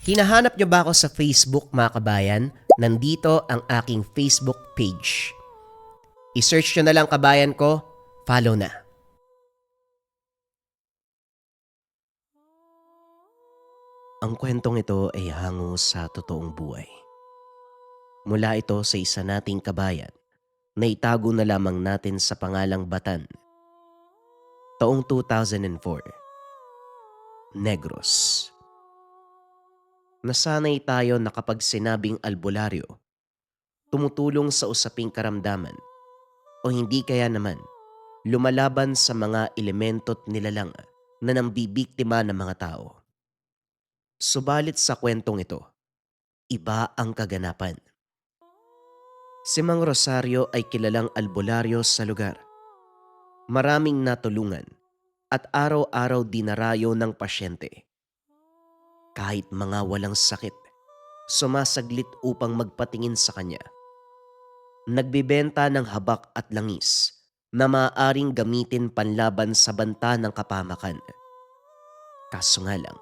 Hinahanap niyo ba ako sa Facebook mga kabayan? Nandito ang aking Facebook page. I-search niyo na lang kabayan ko, follow na. Ang kwentong ito ay hango sa totoong buhay. Mula ito sa isa nating kabayan na itago na lamang natin sa pangalang Batan. Taong 2004. Negros. Nasanay tayo na kapag sinabing albularyo, tumutulong sa usaping karamdaman o hindi kaya naman lumalaban sa mga elemento't nilalang na nambibiktima ng mga tao. Subalit sa kwentong ito, iba ang kaganapan. Si Mang Rosario ay kilalang albularyo sa lugar. Maraming natulungan at araw-araw dinarayo ng pasyente. Kahit mga walang sakit, sumasaglit upang magpatingin sa kanya. Nagbibenta ng habak at langis na maaaring gamitin panlaban sa banta ng kapamakan. Kaso nga lang,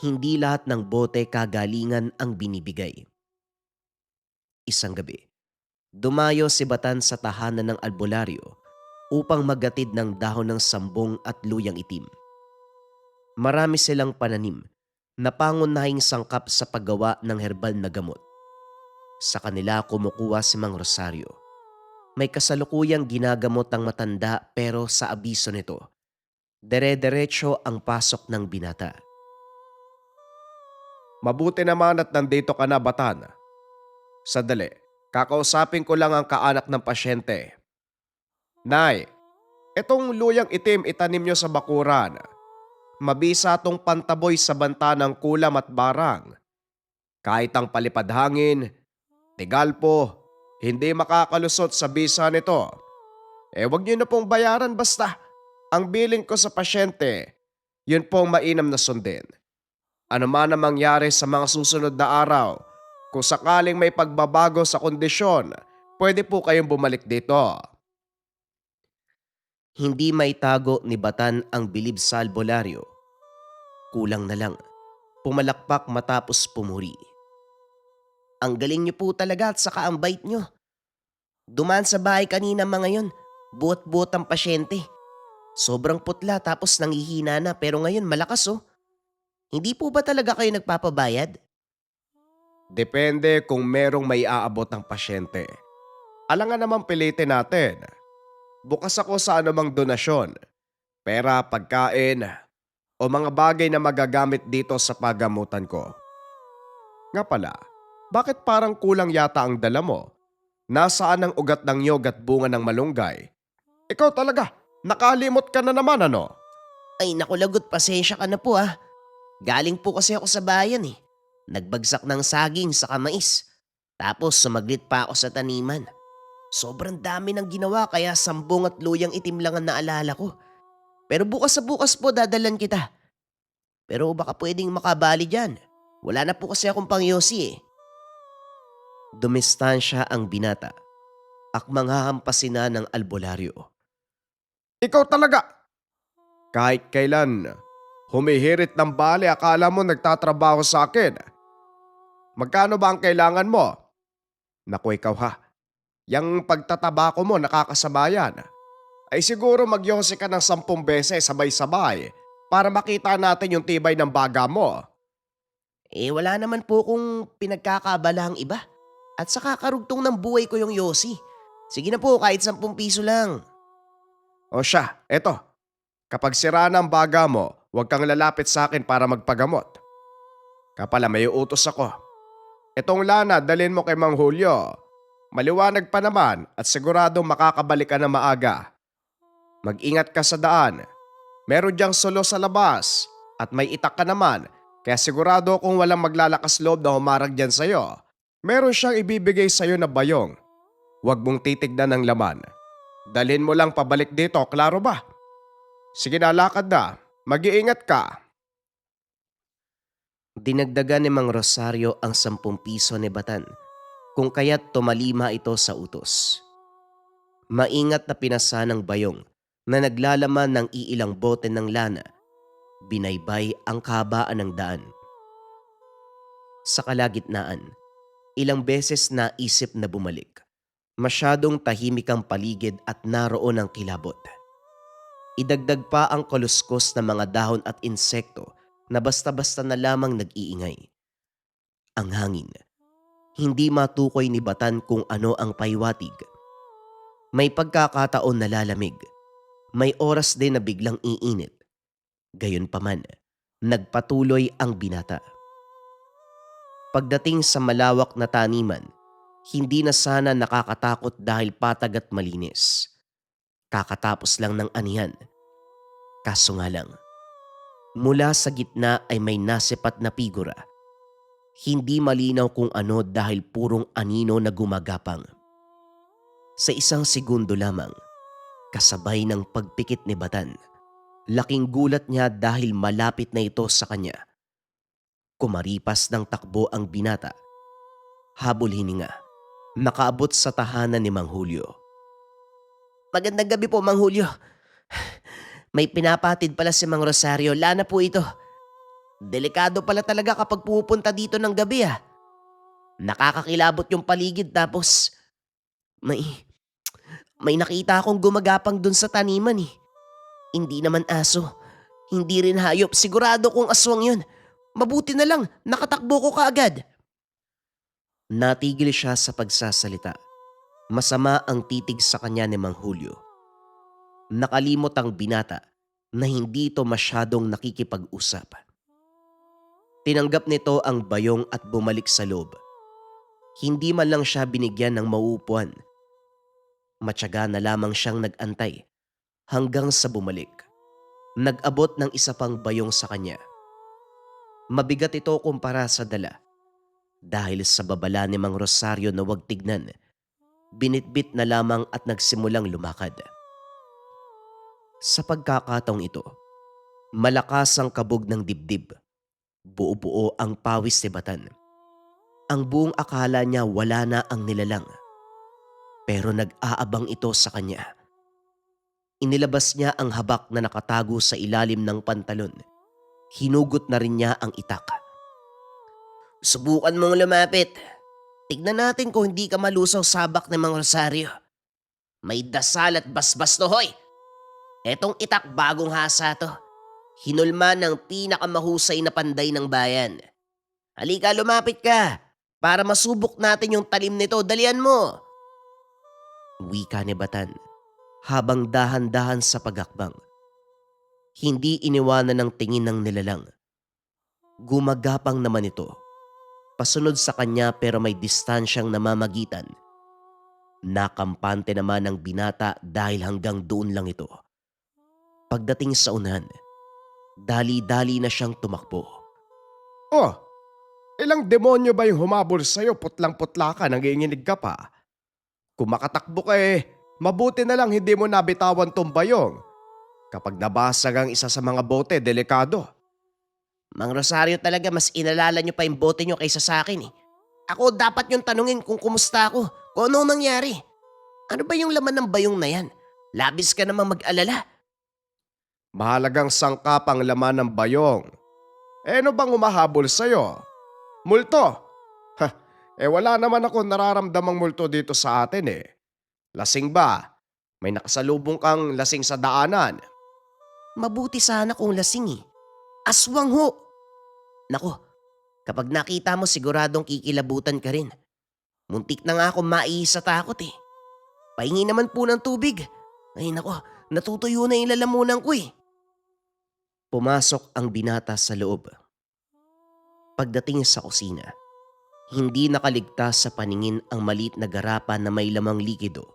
hindi lahat ng bote kagalingan ang binibigay. Isang gabi, dumayo si Batan sa tahanan ng albularyo upang maghatid ng dahon ng sambong at luyang itim. Marami silang pananim na pangunahing sangkap sa paggawa ng herbal na gamot. Sa kanila kumukuha si Mang Rosario. May kasalukuyang ginagamot ang matanda pero sa abiso nito, dere-derecho ang pasok ng binata. Mabuti naman at nandito ka na, Batan. Sadali, kakausapin ko lang ang kaanak ng pasyente. Nay, itong luyang itim itanim nyo sa bakuran. Mabisa tong pantaboy sa banta ng kulam at barang. Kahit ang palipad hangin, tigalpo, hindi makakalusot sa bisa nito. Wag nyo na pong bayaran basta. Ang bilin ko sa pasyente, yun pong mainam na sundin. Ano man ang mangyari sa mga susunod na araw, kung sakaling may pagbabago sa kondisyon, pwede po kayong bumalik dito. Hindi maitago ni Batan ang bilib sa albularyo. Kulang na lang, pumalakpak matapos pumuri. Ang galing niyo po talaga at saka ang bait niyo. Dumaan sa bahay kanina mga yon, buot-buot ang pasyente. Sobrang putla tapos nangihina na pero ngayon malakas oh. Hindi po ba talaga kayo nagpapabayad? Depende kung merong may aabot ng pasyente. Alangan naman pilitin natin. Bukas ako sa anumang donasyon, pera, pagkain, o mga bagay na magagamit dito sa paggamutan ko. Nga pala, bakit parang kulang yata ang dala mo? Nasaan ang ugat ng nyog at bunga ng malunggay? Ikaw talaga, nakalimot ka na naman ano? Ay naku lagot, pasensya ka na po ah. Galing po kasi ako sa bayan eh. Nagbagsak ng saging sa mais. Tapos sumaglit pa ako sa taniman. Sobrang dami ng ginawa kaya sambong at luyang itim lang ang naalala ko. Pero bukas sa bukas po dadalan kita. Pero baka pwedeng makabali dyan. Wala na po kasi akong pangyosi eh. Dumistansya ang binata. Akmang hahampasin na ng albularyo. Ikaw talaga! Kahit kailan, humihirit ng bali akala mo nagtatrabaho sa akin. Magkano ba ang kailangan mo? Naku ikaw ha, yang pagtataba ko mo nakakasabayan. Ay siguro magyosi ka ng 10 beses sabay-sabay para makita natin yung tibay ng baga mo. Eh wala naman po kung pinagkakabala ang iba. At saka karugtong ng buhay ko yung yosi. Sige na po kahit 10 piso lang. O siya, eto. Kapag sira na ang baga mo, huwag kang lalapit sa akin para magpagamot. Kapala may utos ako. Itong lana dalhin mo kay Mang Julio. Maliwanag pa naman at siguradong makakabalik ka na maaga. Mag-ingat ka sa daan. Meron diyang solo sa labas at may itak ka naman kaya sigurado kung walang maglalakas loob na humarag dyan sa'yo. Meron siyang ibibigay sa'yo na bayong. Huwag mong titignan ng laman. Dalhin mo lang pabalik dito, klaro ba? Sige na, lakad na. Mag-iingat ka. Dinagdagan ni Mang Rosario ang 10 piso ni Batan kung kaya't tumalima ito sa utos. Maingat na pinasa ng bayong na naglalaman ng iilang bote ng lana. Binaybay ang kabaan ng daan. Sa kalagitnaan, ilang beses naisip na bumalik. Masyadong tahimik ang paligid at naroon ang kilabot. Idagdag pa ang kaluskos ng mga dahon at insekto na basta-basta na lamang nag-iingay. Ang hangin, hindi matukoy ni Batan kung ano ang paywatig. May pagkakataon na lalamig. May oras din na biglang iinit. Gayunpaman, nagpatuloy ang binata. Pagdating sa malawak na taniman, hindi na sana nakakatakot dahil patag at malinis. Kakatapos lang ng anihan. Kaso nga lang, mula sa gitna ay may nasipat na figura. Hindi malinaw kung ano dahil purong anino na gumagapang. Sa isang segundo lamang, kasabay ng pagpikit ni Batan, laking gulat niya dahil malapit na ito sa kanya. Kumaripas ng takbo ang binata. Habol hininga, nakaabot sa tahanan ni Mang Julio. Magandang gabi po, Mang Julio. May pinapatid pala si Mang Rosario. Lana po ito. Delikado pala talaga kapag pupunta dito ng gabi ah. Nakakakilabot yung paligid tapos may nakita akong gumagapang dun sa taniman eh. Hindi naman aso. Hindi rin hayop. Sigurado kong aswang yun. Mabuti na lang, nakatakbo ko kaagad. Natigil siya sa pagsasalita. Masama ang titig sa kanya ni Mang Julio. Nakalimot ang binata na hindi ito masyadong nakikipag-usap. Tinanggap nito ang bayong at bumalik sa loob. Hindi man lang siya binigyan ng mauupuan. Matyaga na lamang siyang nag-antay hanggang sa bumalik. Nag-abot ng isa pang bayong sa kanya. Mabigat ito kumpara sa dala. Dahil sa babala ni Mang Rosario na wag tignan, binitbit na lamang at nagsimulang lumakad. Sa pagkakataong ito, malakas ang kabog ng dibdib. Buo-buo ang pawis ni Batan. Ang buong akala niya wala na ang nilalang. Pero nag-aabang ito sa kanya. Inilabas niya ang habak na nakatago sa ilalim ng pantalon. Hinugot na rin niya ang itak. Subukan mong lumapit. Tignan natin kung hindi ka malusaw sa habak ng Mang Rosario. May dasal at basbas to, hoy! Etong itak bagong hasa to. Hinulma ng pinakamahusay na panday ng bayan. Halika, lumapit ka para masubok natin yung talim nito. Dalian mo! Wika ni Batan habang dahan-dahan sa pagakbang. Hindi iniwanan ng tingin ng nilalang. Gumagapang naman ito. Pasunod sa kanya pero may distansyang namamagitan. Nakampante naman ang binata dahil hanggang doon lang ito. Pagdating sa unahan, dali-dali na siyang tumakbo. Oh, ilang demonyo ba yung humabol sa'yo? Putlang-putla ka, nanginginig ka pa. Kung makatakbo ka mabuti na lang hindi mo nabitawan tong bayong. Kapag nabasag ang isa sa mga bote, delikado. Mang Rosario, talaga mas inalala niyo pa yung bote niyo kaysa sa akin eh. Ako dapat yung tanungin kung kumusta ako, kung anong nangyari. Ano ba yung laman ng bayong na yan? Labis ka namang mag-alala. Mahalagang sangkap ang laman ng bayong. Ano bang humahabol sa'yo? Multo? Ha, wala naman ako nararamdamang multo dito sa atin eh. Lasing ba? May nakasalubong kang lasing sa daanan. Mabuti sana kung lasing eh. Aswang ho! Nako, kapag nakita mo siguradong kikilabutan ka rin. Muntik na nga akong maihis sa takot eh. Pahingi naman po ng tubig. Ay nako, natutuyo na yung lalamunan ko eh. Pumasok ang binata sa loob. Pagdating sa kusina, hindi nakaligtas sa paningin ang maliit na garapan na may lamang likido.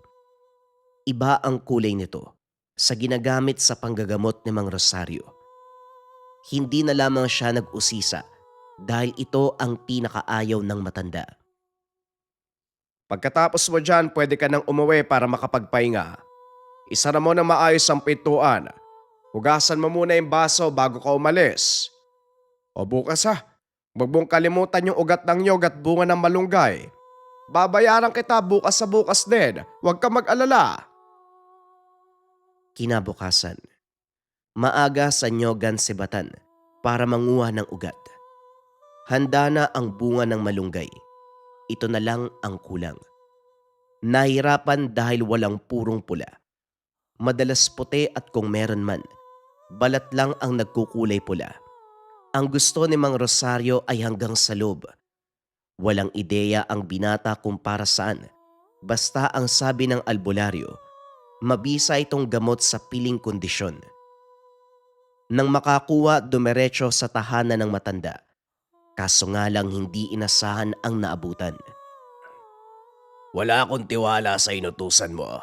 Iba ang kulay nito sa ginagamit sa panggagamot ni Mang Rosario. Hindi na lamang siya nag-usisa dahil ito ang pinakaayaw ng matanda. Pagkatapos mo dyan, pwede ka nang umuwi para makapagpahinga. Isara mo na maayos ang pintuan. Hugasan mo muna yung baso bago ka umalis. O bukas huwag mong kalimutan yung ugat ng nyog at bunga ng malunggay. Babayaran kita bukas sa bukas din. Huwag ka mag-alala. Kinabukasan, maaga sa nyogan si Batan para manguha ng ugat. Handa na ang bunga ng malunggay. Ito na lang ang kulang. Nahirapan dahil walang purong pula. Madalas puti at kung meron man, balat lang ang nagkukulay pula. Ang gusto ni Mang Rosario ay hanggang sa loob. Walang ideya ang binata kung para saan. Basta ang sabi ng albularyo, mabisa itong gamot sa piling kondisyon. Nang makakuha, dumiretso sa tahanan ng matanda. Kaso nga lang hindi inasahan ang naabutan. Wala akong tiwala sa inutusan mo.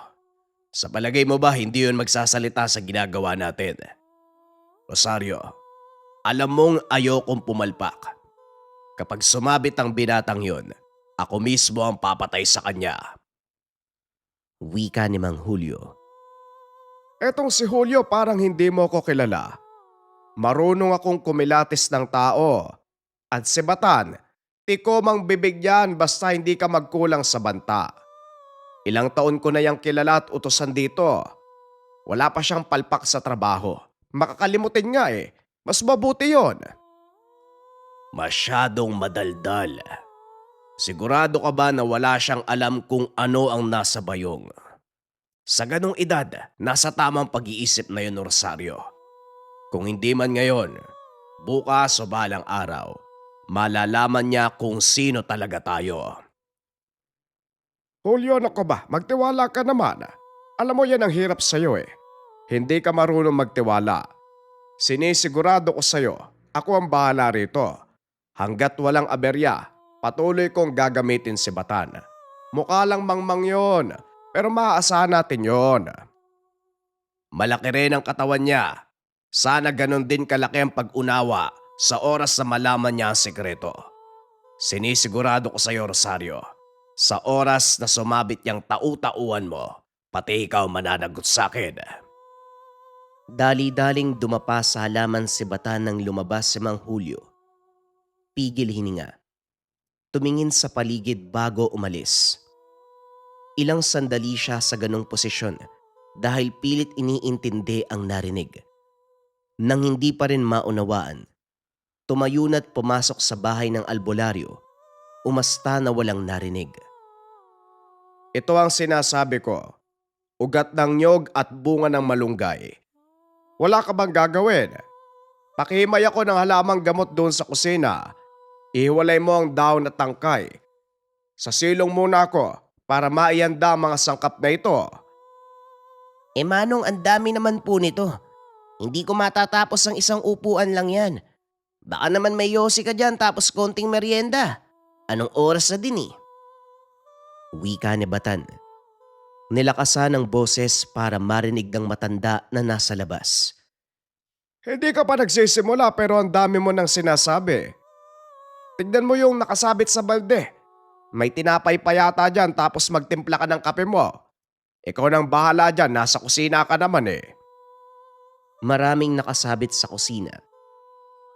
Sa palagay mo ba hindi yun magsasalita sa ginagawa natin? Rosario, alam mong ayokong pumalpak. Kapag sumabit ang binatang yun, ako mismo ang papatay sa kanya. Wika ni Mang Julio. Etong si Julio parang hindi mo ko kilala. Marunong akong kumilatis ng tao. At si Batan, tiko mang bibigyan basta hindi ka magkulang sa banta. Ilang taon ko na yang kilala at utusan dito. Wala pa siyang palpak sa trabaho. Makakalimutin nga eh. Mas mabuti yon. Masyadong madaldal. Sigurado ka ba na wala siyang alam kung ano ang nasa bayong? Sa ganong edad, nasa tamang pag-iisip na yun, Rosario. Kung hindi man ngayon, bukas o balang araw, malalaman niya kung sino talaga tayo. Julio, ano ka ba? Magtiwala ka naman. Alam mo yan ang hirap sa'yo eh. Hindi ka marunong magtiwala. Sinisigurado ko sa'yo, ako ang bahala rito. Hanggat walang aberya, patuloy kong gagamitin si Batan. Mukha lang mangmang yon, pero maaasahan natin yon. Malaki rin ang katawan niya. Sana ganon din kalaki ang pag-unawa sa oras na malaman niya ang sekreto. Sinisigurado ko sa iyo, Rosario, sa oras na sumabit niyang tau-tauan mo, pati ikaw mananagot sa akin. Dali-daling dumapa sa halaman si Batan nang lumabas si Mang Julio. Pigil hininga. Tumingin sa paligid bago umalis. Ilang sandali siya sa ganong posisyon dahil pilit iniintindi ang narinig. Nang hindi pa rin maunawaan, tumayo na't pumasok sa bahay ng albularyo, umasta na walang narinig. Ito ang sinasabi ko, ugat ng nyog at bunga ng malunggay. Wala ka bang gagawin? Pakihimay ako ng halamang gamot doon sa kusina. Ihiwalay mo ang daon at tangkay. Sa silong muna ako para maihanda ang mga sangkap na ito. Manong, ang dami naman po nito. Hindi ko matatapos ang isang upuan lang yan. Baka naman may yosi ka dyan tapos konting merienda. Anong oras na din eh? Wika ni Batan. Nilakasan ang boses para marinig ng matanda na nasa labas. Hindi ka pa nagsisimula pero ang dami mo nang sinasabi. Tignan mo yung nakasabit sa balde. May tinapay pa yata dyan tapos magtimpla ka ng kape mo. Ikaw nang bahala dyan, nasa kusina ka naman eh. Maraming nakasabit sa kusina.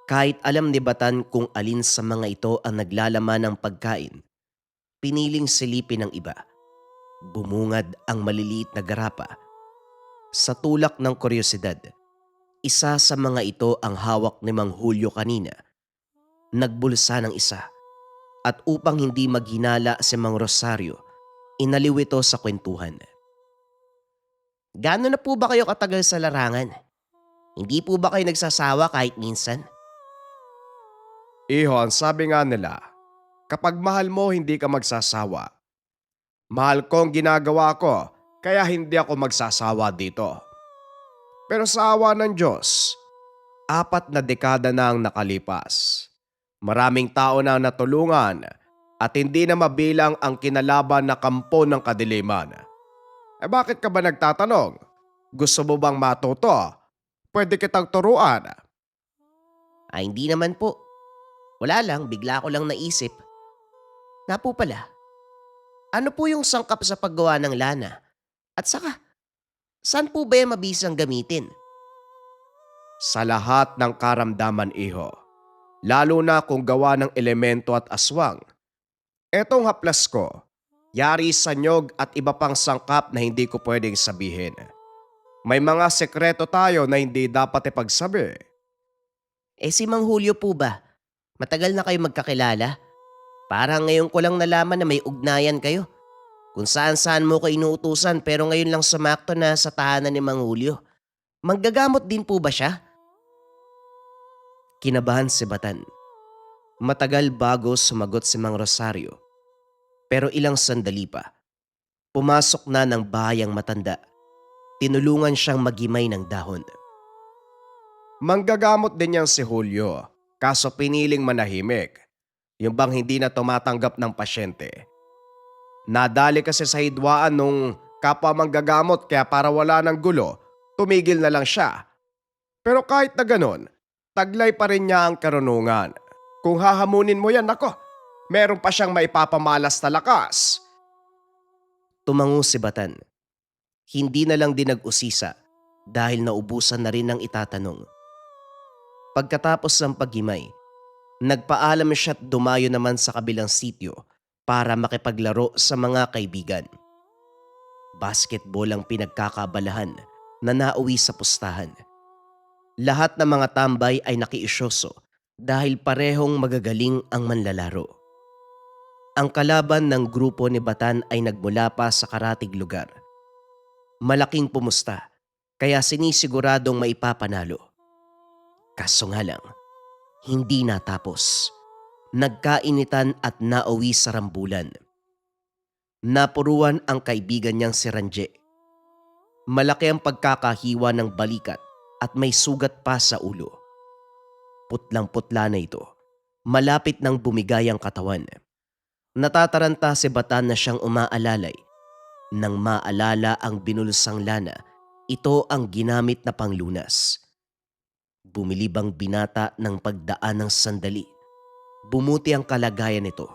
Kahit alam ni Batan kung alin sa mga ito ang naglalaman ng pagkain, piniling silipin ng iba. Bumungad ang maliliit na garapa. Sa tulak ng kuryosidad, isa sa mga ito ang hawak ni Mang Julio kanina. Nagbulsa ng isa at upang hindi maghinala si Mang Rosario, inaliw ito sa kwentuhan. Gaano na po ba kayo katagal sa larangan? Hindi po ba kayo nagsasawa kahit minsan? Iho, ang sabi nga nila, kapag mahal mo hindi ka magsasawa. Mahal ko ang ginagawa ko kaya hindi ako magsasawa dito. Pero sa awa ng Diyos, 4 na dekada na ang nakalipas. Maraming tao na natulungan at hindi na mabilang ang kinalaban na kampo ng kadiliman. Bakit ka ba nagtatanong? Gusto mo bang matuto? Pwede kitang turuan. Ay hindi naman po. Wala lang, bigla ko lang naisip. Na po pala, ano po yung sangkap sa paggawa ng lana? At saka, saan po ba yung mabisang gamitin? Sa lahat ng karamdaman, iho. Lalo na kung gawa ng elemento at aswang. Etong haplas ko, yari sa nyog at iba pang sangkap na hindi ko pwedeng sabihin. May mga sekreto tayo na hindi dapat ipagsabi. Si Mang Julio po ba? Matagal na kayo magkakilala? Parang ngayon ko lang nalaman na may ugnayan kayo. Kung saan-saan mo ko inuutusan pero ngayon lang sumakto na sa tahanan ni Mang Julio. Manggagamot din po ba siya? Kinabahan si Batan. Matagal bago sumagot si Mang Rosario. Pero ilang sandali pa, pumasok na ng bahayang matanda. Tinulungan siyang magimay ng dahon. Manggagamot din niyang si Julio, kaso piniling manahimik. Yung bang hindi na tumatanggap ng pasyente. Nadali kasi sa hidwaan nung kapwa manggagamot kaya para wala ng gulo, tumigil na lang siya. Pero kahit na ganon, taglay pa rin niya ang karunungan. Kung hahamunin mo yan, nako, meron pa siyang maipapamalas na lakas. Tumango si Batan. Hindi na lang din nag-usisa dahil naubusan na rin ng itatanong. Pagkatapos ng paghimay, nagpaalam siya at dumayo naman sa kabilang sityo para makipaglaro sa mga kaibigan. Basketball ang pinagkakabalahan na nauwi sa pustahan. Lahat ng mga tambay ay nakiisyoso dahil parehong magagaling ang manlalaro. Ang kalaban ng grupo ni Batan ay nagmula pa sa karatig lugar. Malaking pumusta kaya sinisiguradong maipapanalo. Kaso nga lang, hindi natapos. Nagkainitan at nauwi sa rambulan. Napuruan ang kaibigan niyang si Ranje. Malaki ang pagkakahiwa ng balikat at may sugat pa sa ulo. Putlang-putla na ito. Malapit nang bumigay ang katawan. Natataranta si Batan na siyang umaalalay. Nang maalala ang binulsang lana, ito ang ginamit na panglunas. Bumilibang binata ng pagdaan ng sandali. Bumuti ang kalagayan nito.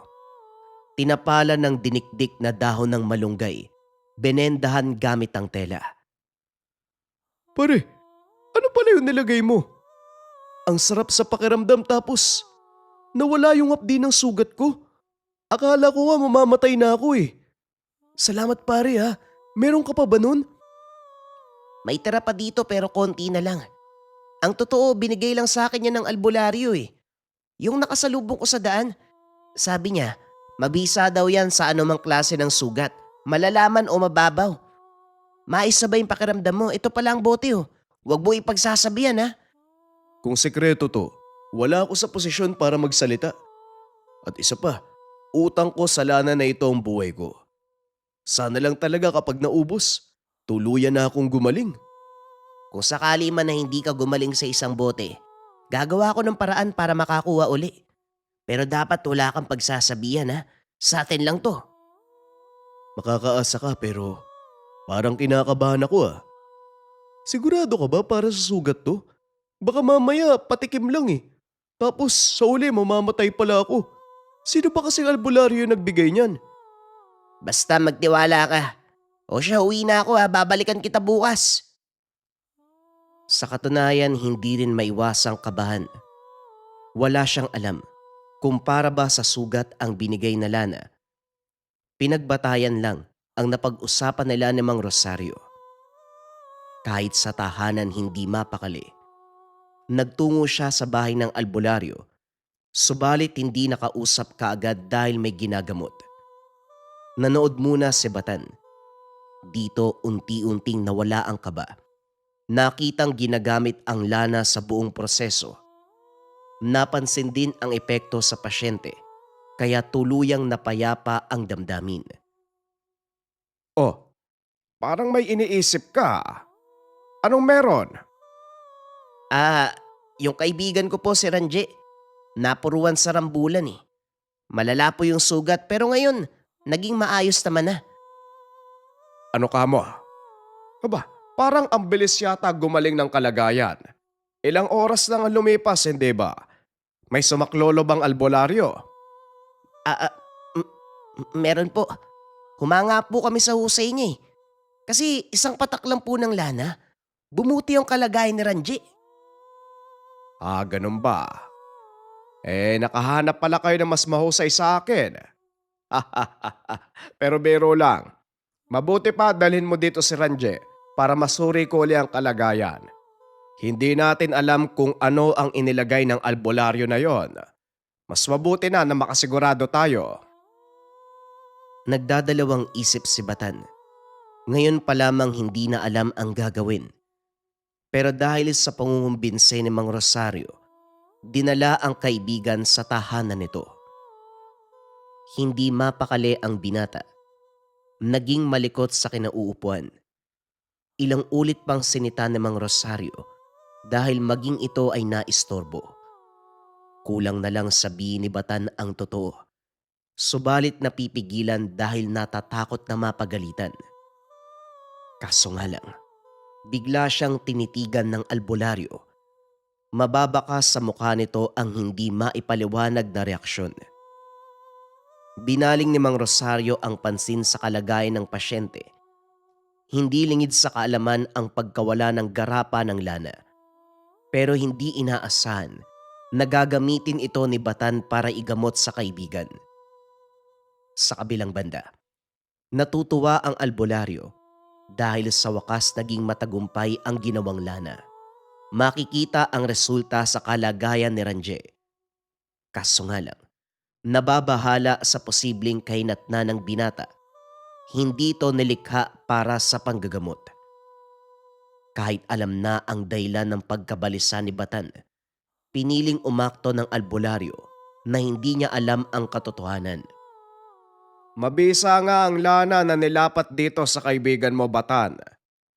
Tinapala ng dinikdik na dahon ng malunggay, benendahan gamit ang tela. Pare, ano pala yung nilagay mo? Ang sarap sa pakiramdam tapos nawala yung hapdi ng sugat ko. Akala ko nga mamamatay na ako eh. Salamat pare ha. Meron ka pa ba nun? May tira pa dito pero konti na lang. Ang totoo, binigay lang sa akin yan ng albularyo eh. Yung nakasalubong ko sa daan, sabi niya, mabisa daw yan sa anumang klase ng sugat, malalaman o mababaw. Maisa ba yung pakiramdam mo? Ito pala ang bote oh. Huwag mo ipagsasabihan ha. Kung sekreto to, wala ako sa posisyon para magsalita. At isa pa, utang ko sa lana na ito ang buhay ko. Sana lang talaga kapag naubos, tuluyan na akong gumaling. Kung sakali man na hindi ka gumaling sa isang bote, gagawa ko ng paraan para makakuha uli. Pero dapat wala kang pagsasabihan ha. Sa atin lang to. Makakaasa ka pero parang kinakabahan ako ah. Sigurado ka ba para sa sugat to? Baka mamaya patikim lang eh. Tapos sa uli mamamatay pala ako. Sino ba kasing albularyo yung nagbigay niyan? Basta magtiwala ka. O siya, uwi na ako ha. Babalikan kita bukas. Sa katunayan, hindi rin maiwasang kabahan. Wala siyang alam kung para ba sa sugat ang binigay na lana. Pinagbatayan lang ang napag-usapan nila ni Mang Rosario. Kahit sa tahanan hindi mapakali. Nagtungo siya sa bahay ng albularyo, subalit hindi nakausap kaagad dahil may ginagamot. Nanood muna si Batan. Dito unti-unting nawala ang kaba. Nakitang ginagamit ang lana sa buong proseso. Napansin din ang epekto sa pasyente, kaya tuluyang napayapa ang damdamin. Oh, parang may iniisip ka. Anong meron? Yung kaibigan ko po si Ranje, napuruan sa rambulan eh. Malala po yung sugat pero ngayon, naging maayos naman na. Ano ka mo? Aba, parang ang bilis yata gumaling ng kalagayan. Ilang oras lang ang lumipas, hindi ba? May sumaklolo bang albularyo? Meron po. Humanga po kami sa husay niya eh. Kasi isang patak lang po ng lana, bumuti yung kalagayan ni Ranje. Ganun ba? Nakahanap pala kayo ng mas mahusay sa akin. Pero biro lang. Mabuti pa dalhin mo dito si Ranje para masuri ko uli ang kalagayan. Hindi natin alam kung ano ang inilagay ng albularyo na yon. Mas mabuti na makasigurado tayo. Nagdadalawang isip si Batan. Ngayon pa lamang hindi na alam ang gagawin. Pero dahil sa pangungumbinse ni Mang Rosario, dinala ang kaibigan sa tahanan nito. Hindi mapakali ang binata. Naging malikot sa kinauupuan. Ilang ulit pang sinita ni Mang Rosario dahil maging ito ay naistorbo. Kulang na lang sabihin ni Batan ang totoo. Subalit napipigilan dahil natatakot na mapagalitan. Kaso nga lang, bigla siyang tinitigan ng albularyo. Mababaka sa mukha nito ang hindi maipaliwanag na reaksyon. Binaling ni Mang Rosario ang pansin sa kalagayan ng pasyente. Hindi lingid sa kaalaman ang pagkawala ng garapa ng lana. Pero hindi inaasahan na gagamitin ito ni Batan para igamot sa kaibigan. Sa kabilang banda, natutuwa ang albularyo dahil sa wakas naging matagumpay ang ginawang lana. Makikita ang resulta sa kalagayan ni Ranje. Kaso nga lang, nababahala sa posibleng kahinatna ng binata. Hindi ito nilikha para sa panggagamot. Kahit alam na ang dahilan ng pagkabalisa ni Batan, piniling umakto ng albularyo na hindi niya alam ang katotohanan. Mabisa nga ang lana na nilapat dito sa kaibigan mo, Batan.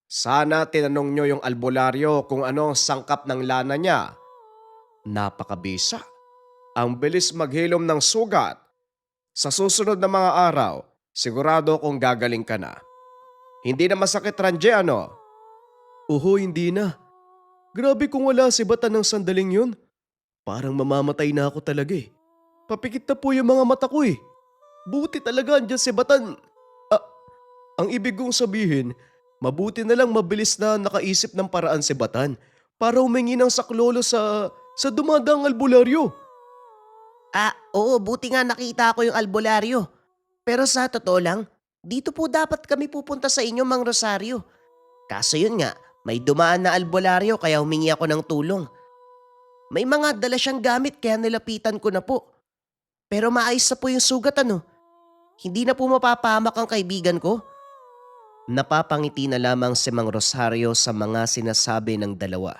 Sana tinanong nyo yung albularyo kung ano ang sangkap ng lana niya. Napakabisa. Ang bilis maghilom ng sugat. Sa susunod na mga araw, sigurado kong gagaling ka na. Hindi na masakit, Ranje, ano? Oho, hindi na. Grabe kung wala si Batan ng sandaling yun. Parang mamamatay na ako talaga eh. Papikit na po yung mga mata ko eh. Buti talaga andyan si Batan. Ah, ang ibig kong sabihin, mabuti na lang mabilis na nakaisip ng paraan si Batan para humingi ng saklolo sa dumadang albularyo. Oo, buti nga nakita ko yung albularyo. Pero sa totoo lang, dito po dapat kami pupunta sa inyo, Mang Rosario. Kaso yun nga, may dumaan na albularyo kaya humingi ako ng tulong. May mga dala siyang gamit kaya nilapitan ko na po. Pero maayos na po yung sugat ano. Hindi na po mapapahamak ang kaibigan ko. Napapangiti na lamang si Mang Rosario sa mga sinasabi ng dalawa.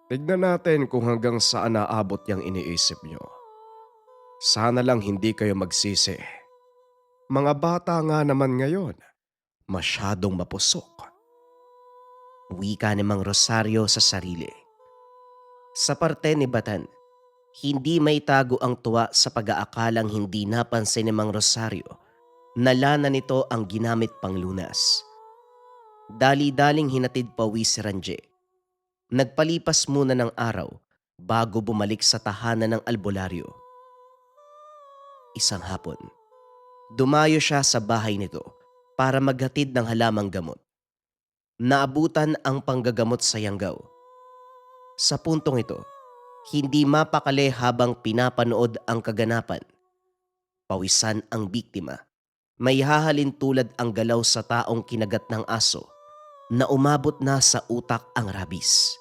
Tignan natin kung hanggang saan naabot yung iniisip nyo. Sana lang hindi kayo magsisi. Mga bata nga naman ngayon, masyadong mapusok. Wika ni Mang Rosario sa sarili. Sa parte ni Batan, hindi may tago ang tuwa sa pag-aakalang hindi napansin ni Mang Rosario na lana nito ang ginamit pang lunas. Dali-daling hinatid pawi si Ranje. Nagpalipas muna ng araw bago bumalik sa tahanan ng albularyo. Isang hapon, dumayo siya sa bahay nito para maghatid ng halamang gamot. Naabutan ang panggagamot sa Yanggaw. Sa puntong ito, hindi mapakali habang pinapanood ang kaganapan. Pawisan ang biktima. May hahalin tulad ang galaw sa taong kinagat ng aso na umabot na sa utak ang rabis.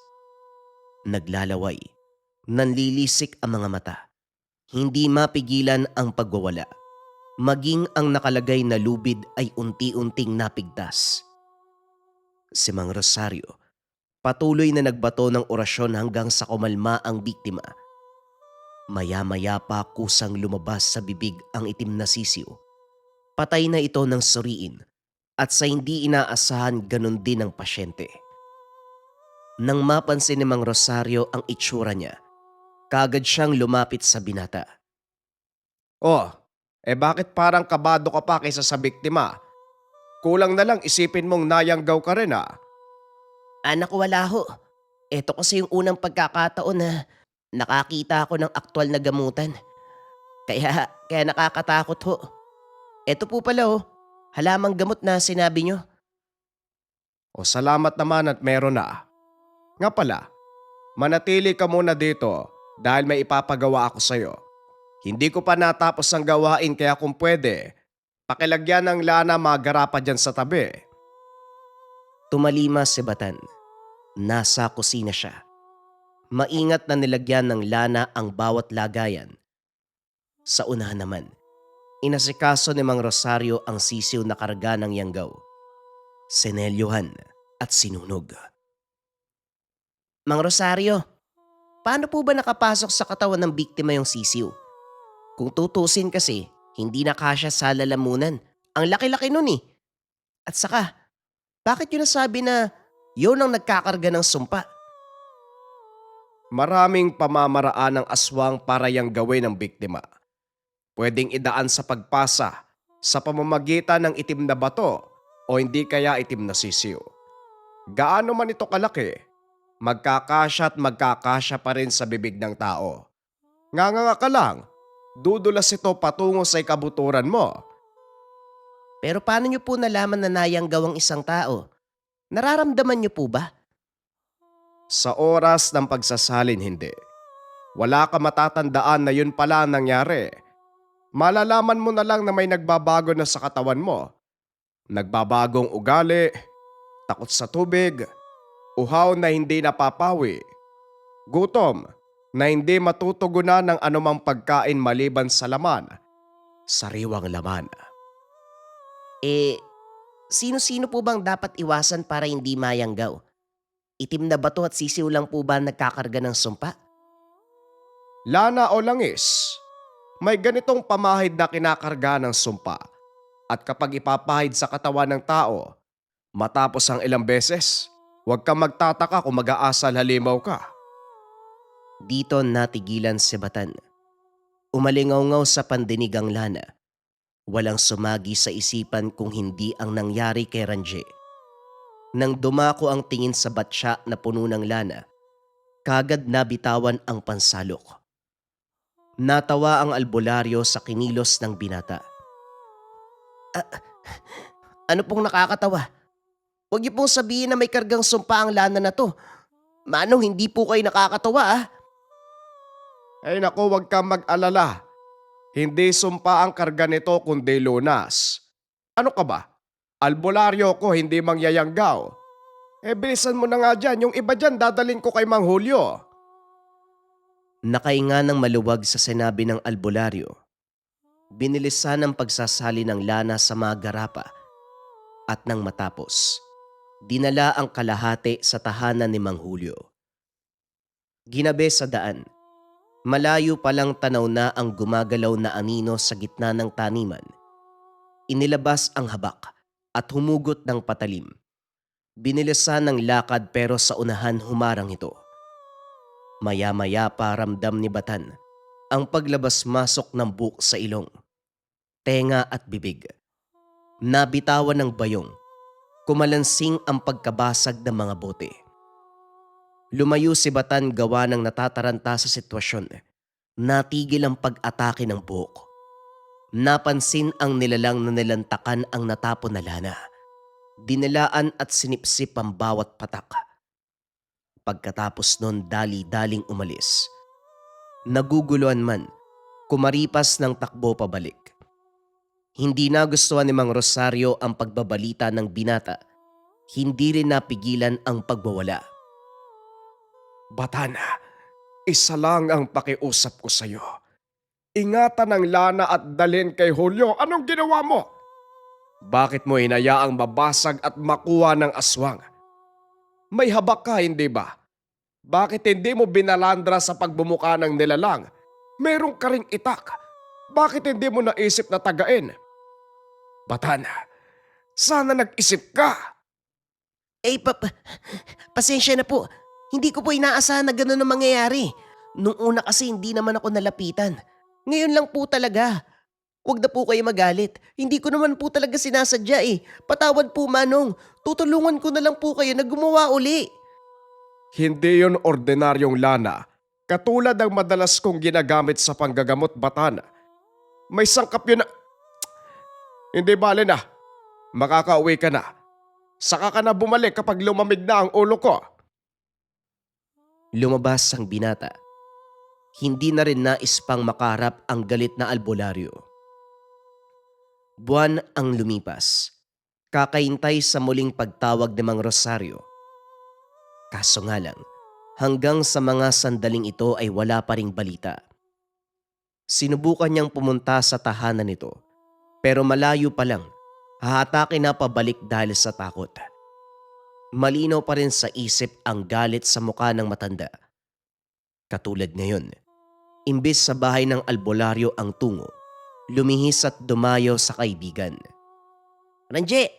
Naglalaway, nanlilisik ang mga mata. Hindi mapigilan ang pagwawala. Maging ang nakalagay na lubid ay unti-unting napigtas. Si Mang Rosario, patuloy na nagbato ng orasyon hanggang sa kumalma ang biktima. Maya-maya pa kusang lumabas sa bibig ang itim na sisiw. Patay na ito ng suriin at sa hindi inaasahan ganun din ang pasyente. Nang mapansin ni Mang Rosario ang itsura niya, kagad siyang lumapit sa binata. Oh, bakit parang kabado ka pa kaysa sa biktima? Kulang na lang isipin mong nayanggaw ka rin ah. Anak, wala ho. Ito kasi yung unang pagkakataon na nakakita ako ng aktwal na gamutan. Kaya nakakatakot ho. Ito po pala ho, halamang gamot na sinabi nyo. O salamat naman at meron na. Nga pala, manatili ka muna dito dahil may ipapagawa ako sa'yo. Hindi ko pa natapos ang gawain kaya kung pwede, pakilagyan ng lana mga garapa dyan sa tabi. Tumalima si Batan. Nasa kusina siya. Maingat na nilagyan ng lana ang bawat lagayan. Sa unahan naman, inasikaso ni Mang Rosario ang sisiw na karga ng yanggaw, senelyohan at sinunog. Mang Rosario, paano po ba nakapasok sa katawan ng biktima yung sisiw? Kung tutusin kasi, hindi na kasya sa lalamunan. Ang laki-laki nun eh. At saka, bakit yun nasabi na yun ang nagkakarga ng sumpa? Maraming pamamaraan ng aswang para yang gawin ng biktima. Pwedeng idaan sa pagpasa sa pamamagitan ng itim na bato o hindi kaya itim na sisiw. Gaano man ito kalaki, magkakasya at magkakasya pa rin sa bibig ng tao. Nganga ka lang, dudulas ito patungo sa ikabuturan mo. Pero paano nyo po nalaman na nayanggaw ang isang tao? Nararamdaman nyo po ba? Sa oras ng pagsasalin hindi. Wala ka matatandaan na yun pala ang nangyari. Malalaman mo na lang na may nagbabago na sa katawan mo. Nagbabagong ugali, takot sa tubig, uhaw na hindi napapawi, gutom na hindi matutugunan ng anumang pagkain maliban sa laman, sariwang laman. Sino-sino po bang dapat iwasan para hindi mayanggaw? Itim na bato at sisiw lang po ba nagkakarga ng sumpa? Lana o langis, may ganitong pamahid na kinakarga ng sumpa at kapag ipapahid sa katawan ng tao, matapos ang ilang beses, huwag kang magtataka kung mag-aasal halimaw ka. Dito natigilan si Batan. Umalingaw-ngaw sa pandinig ang lana. Walang sumagi sa isipan kung hindi ang nangyari kay Ranje. Nang dumako ang tingin sa batya na puno ng lana, kagad nabitawan ang pansalok. Natawa ang albularyo sa kinilos ng binata. Ano pong nakakatawa? Huwag niyo pong sabihin na may kargang sumpa ang lana na to. Manong hindi po kayo nakakatawa ah. Ay naku, huwag kang mag-alala. Hindi sumpa ang karga nito kundi lunas. Ano ka ba? Albularyo ko hindi mangyayanggaw. Bilisan mo na nga dyan. Yung iba dyan dadalhin ko kay Mang Julio. Nakainga ng maluwag sa sinabi ng albularyo. Binilisan ang pagsasali ng lana sa mga garapa. At nang matapos, dinala ang kalahati sa tahanan ni Mang Julio. Ginabi sa daan. Malayo palang tanaw na ang gumagalaw na anino sa gitna ng taniman. Inilabas ang habak at humugot ng patalim. Binilisan ng lakad pero sa unahan humarang ito. Maya-maya pa ramdam ni Batan ang paglabas-masok ng buhok sa ilong, tenga at bibig. Nabitawan ng bayong, kumalansing ang pagkabasag ng mga bote. Lumayo si Batan gawa ng natataranta sa sitwasyon. Natigil ang pag-atake ng buhok. Napansin ang nilalang na nilantakan ang natapon na lana. Dinilaan at sinipsip ang bawat patak. Pagkatapos nun dali-daling umalis. Naguguluhan man, kumaripas ng takbo pabalik. Hindi nagustuhan ni Mang Rosario ang pagbabalita ng binata. Hindi rin napigilan ang pagwawala. Batan, isa lang ang pakiusap ko sa'yo. Ingatan ang lana at dalhin kay Julio. Anong ginawa mo? Bakit mo hinayaang mabasag at makuha ng aswang? May habak ka, hindi ba? Bakit hindi mo binalandra sa pagbumuka ng nilalang? Meron ka ring itak. Bakit hindi mo naisip na tagain? Batan, sana nag-isip ka. Pasensya na po. Hindi ko po inaasahan na gano'n ang mangyayari. Nung una kasi hindi naman ako nalapitan. Ngayon lang po talaga. Huwag na po kayo magalit. Hindi ko naman po talaga sinasadya eh. Patawad po Manong. Tutulungan ko na lang po kayo na gumawa uli. Hindi yon ordinaryong lana. Katulad ng madalas kong ginagamit sa panggagamot, Batan. May sangkap yun na... Hindi bale na. Makakauwi ka na. Saka ka na bumalik kapag lumamig na ang ulo ko. Lumabas ang binata. Hindi na rin nais pang makaharap ang galit na albularyo. Buwan ang lumipas. Kakaintay sa muling pagtawag ni Mang Rosario. Kaso nga lang, hanggang sa mga sandaling ito ay wala pa ring balita. Sinubukan niyang pumunta sa tahanan nito pero malayo pa lang, hahatakin na pabalik dahil sa takot. Malinaw pa rin sa isip ang galit sa mukha ng matanda. Katulad ngayon, imbis sa bahay ng albularyo ang tungo, lumihis at dumayo sa kaibigan. Ranje,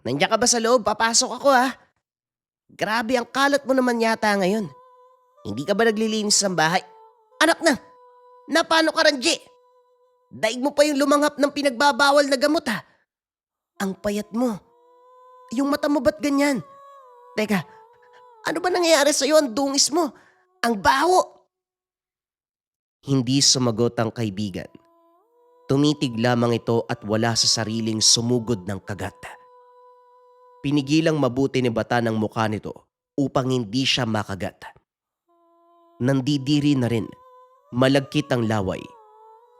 nandiyan ka ba sa loob? Papasok ako ha. Grabe ang kalat mo naman yata ngayon. Hindi ka ba naglilinis ng bahay? Anak na! Napano ka, Ranje? Daig mo pa yung lumanghap ng pinagbabawal na gamot ha. Ang payat mo. Yung mata mo ba't ganyan? Teka, ano ba nangyayari sa'yo? Ang dungis mo. Ang baho. Hindi sumagot ang kaibigan. Tumitig lamang ito at wala sa sariling sumugod ng kagat. Pinigilang mabuti ni Bata ng mukha nito upang hindi siya makagat. Nandidiri na rin, malagkit ang laway,